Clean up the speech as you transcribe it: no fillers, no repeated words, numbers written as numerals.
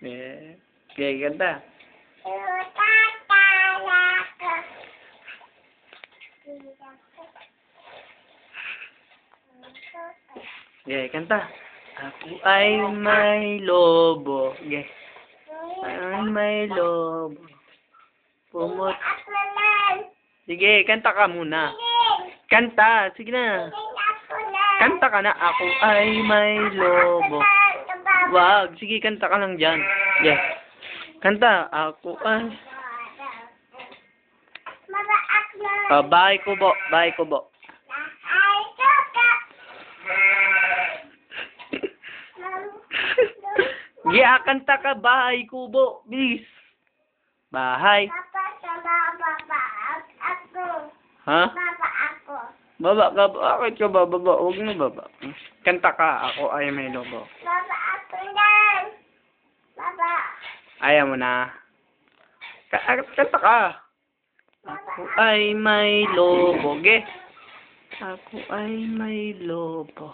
Eh, okay, ganda. Okay, kanta. Ako ay may lobo. Okay. Ay may lobo. Pumot. Sige, kanta ka muna. Kanta, sige na. Kanta ka na. Ako ay may lobo. Wag, sige, kanta ka lang dyan. Yes. Kanta. Ako ay... Bahay kubo. Bahay kubo. Yeah, kanta ka. Bahay kubo. Bilis. Bahay. Ha? Baba ka. Bakit ka bababa? Huwag na baba. Kanta ka. Ako ay may lobo. Ayaw mo na. Kanta ka. Ako ay may lobo. Ge. Ako ay may lobo.